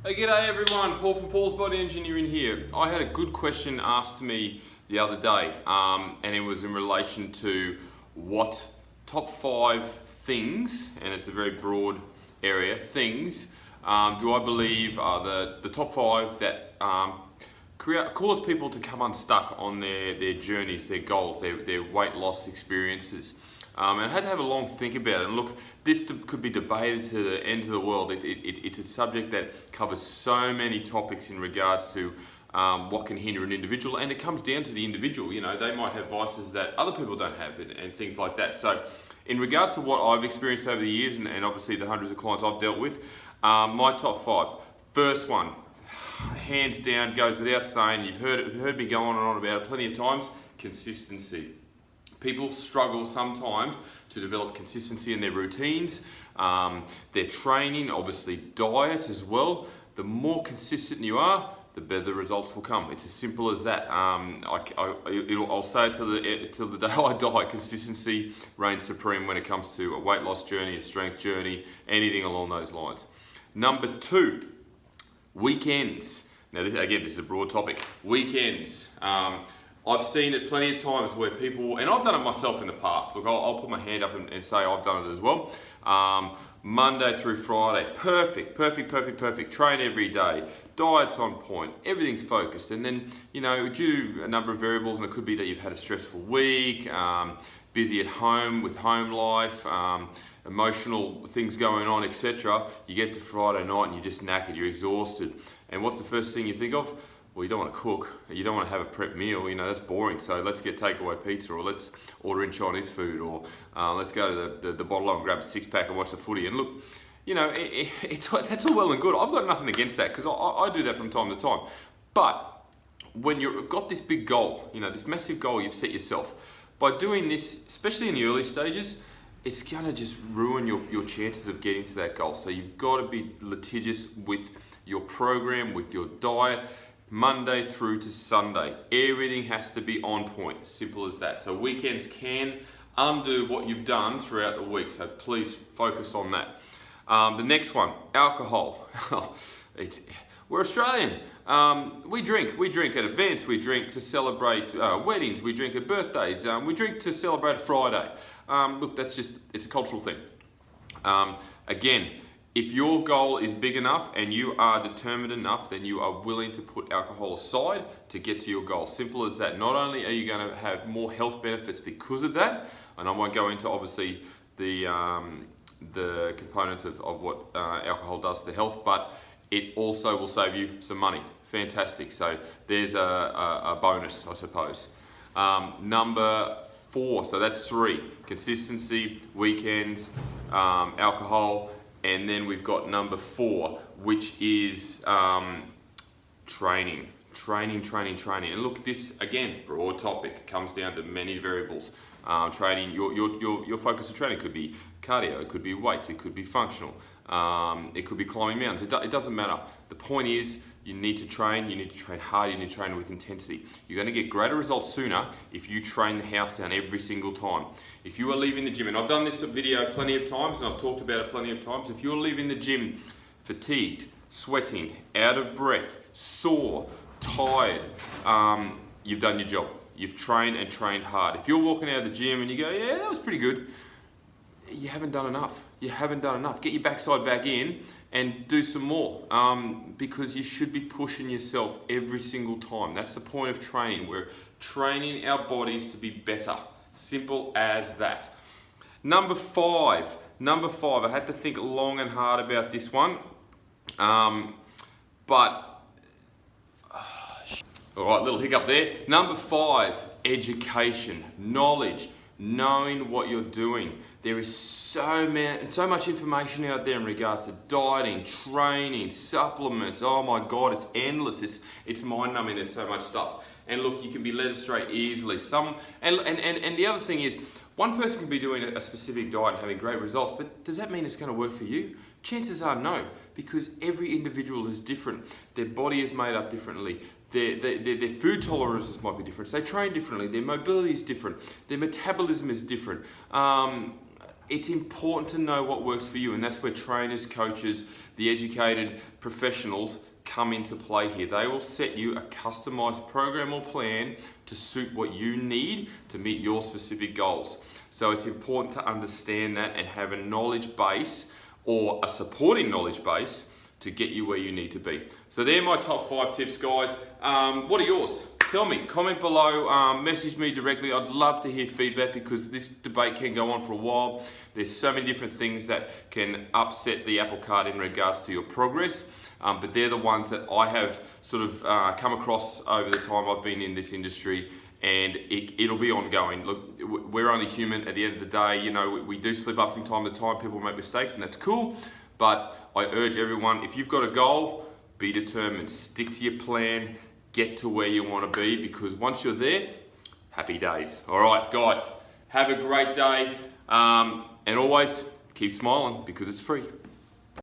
Hey, g'day everyone, Paul from Paul's Body Engineering here. I had a good question asked to me the other day, and it was in relation to what top 5 things, and it's a very broad area, things, do I believe are the top 5 that cause people to come unstuck on their journeys, their goals, their weight loss experiences. And I had to have a long think about it. And look, this could be debated to the end of the world. It's a subject that covers so many topics in regards to what can hinder an individual, and it comes down to the individual. You know, they might have vices that other people don't have, and things like that. So, in regards to what I've experienced over the years, and obviously the hundreds of clients I've dealt with, my top 5. First one, hands down, goes without saying. You've heard me go on and on about it plenty of times. Consistency. People struggle sometimes to develop consistency in their routines, their training, obviously diet as well. The more consistent you are, the better the results will come. It's as simple as that. I'll say it till the day I die. Consistency reigns supreme when it comes to a weight loss journey, a strength journey, anything along those lines. Number 2, weekends. Now this is a broad topic. Weekends. I've seen it plenty of times where people, and I've done it myself in the past. Look, I'll put my hand up and say I've done it as well. Monday through Friday, perfect. Train every day, diet's on point, everything's focused. And then, you know, due to a number of variables, and it could be that you've had a stressful week, busy at home with home life, emotional things going on, etc. You get to Friday night and you're just knackered, you're exhausted. And what's the first thing you think of? Well, you don't want to cook, you don't want to have a prep meal, you know, that's boring. So let's get takeaway pizza, or let's order in Chinese food, or let's go to the bottle and grab a 6-pack and watch the footy. And look, you know, that's all well and good. I've got nothing against that, because I do that from time to time. But when you've got this big goal, you know, this massive goal you've set yourself, by doing this, especially in the early stages, it's going to just ruin your chances of getting to that goal. So you've got to be litigious with your program, with your diet, Monday through to Sunday. Everything has to be on point. Simple as that. So weekends can undo what you've done throughout the week. So please focus on that. The next one, alcohol. We're Australian. We drink at events. We drink to celebrate weddings. We drink at birthdays. We drink to celebrate a Friday. Look, it's a cultural thing. Again, if your goal is big enough and you are determined enough, then you are willing to put alcohol aside to get to your goal. Simple as that. Not only are you going to have more health benefits because of that, and I won't go into obviously the components of what alcohol does to the health, but it also will save you some money. Fantastic. So there's a bonus, I suppose. Number 4, so that's 3. Consistency, weekends, alcohol. And then we've got number 4, which is training. And look, this again, broad topic, comes down to many variables. Training, your focus of training could be cardio, it could be weights, it could be functional, it could be climbing mountains. It doesn't matter. The point is, you need to train hard, you need to train with intensity. You're going to get greater results sooner if you train the house down every single time. If you are leaving the gym, and I've done this video plenty of times, and I've talked about it plenty of times, if you're leaving the gym fatigued, sweating, out of breath, sore, tired, you've done your job. You've trained and trained hard. If you're walking out of the gym and you go, yeah, that was pretty good, you haven't done enough. Get your backside back in and do some more, because you should be pushing yourself every single time. That's the point of training. We're training our bodies to be better. Simple as that. Number 5. I had to think long and hard about this one, but all right, little hiccup there. Number 5, education, knowledge, knowing what you're doing. There is so much information out there in regards to dieting, training, supplements. Oh my God, it's endless. It's mind-numbing. There's so much stuff. And look, you can be led astray easily. And the other thing is, one person can be doing a specific diet and having great results, but does that mean it's going to work for you? Chances are no, because every individual is different. Their body is made up differently. Their food tolerances might be different. So they train differently. Their mobility is different. Their metabolism is different. it's important to know what works for you, and that's where trainers, coaches, the educated professionals come into play here. They will set you a customized program or plan to suit what you need to meet your specific goals. So it's important to understand that and have a knowledge base or a supporting knowledge base to get you where you need to be. So they're my top 5 tips, guys. What are yours? Tell me, comment below, message me directly. I'd love to hear feedback because this debate can go on for a while. There's so many different things that can upset the apple cart in regards to your progress, but they're the ones that I have sort of come across over the time I've been in this industry, and it'll be ongoing. Look, we're only human at the end of the day. You know, we do slip up from time to time. People make mistakes, and that's cool, but I urge everyone, if you've got a goal, be determined, stick to your plan, get to where you want to be, because once you're there, happy days. All right, guys, have a great day, and always keep smiling because it's free.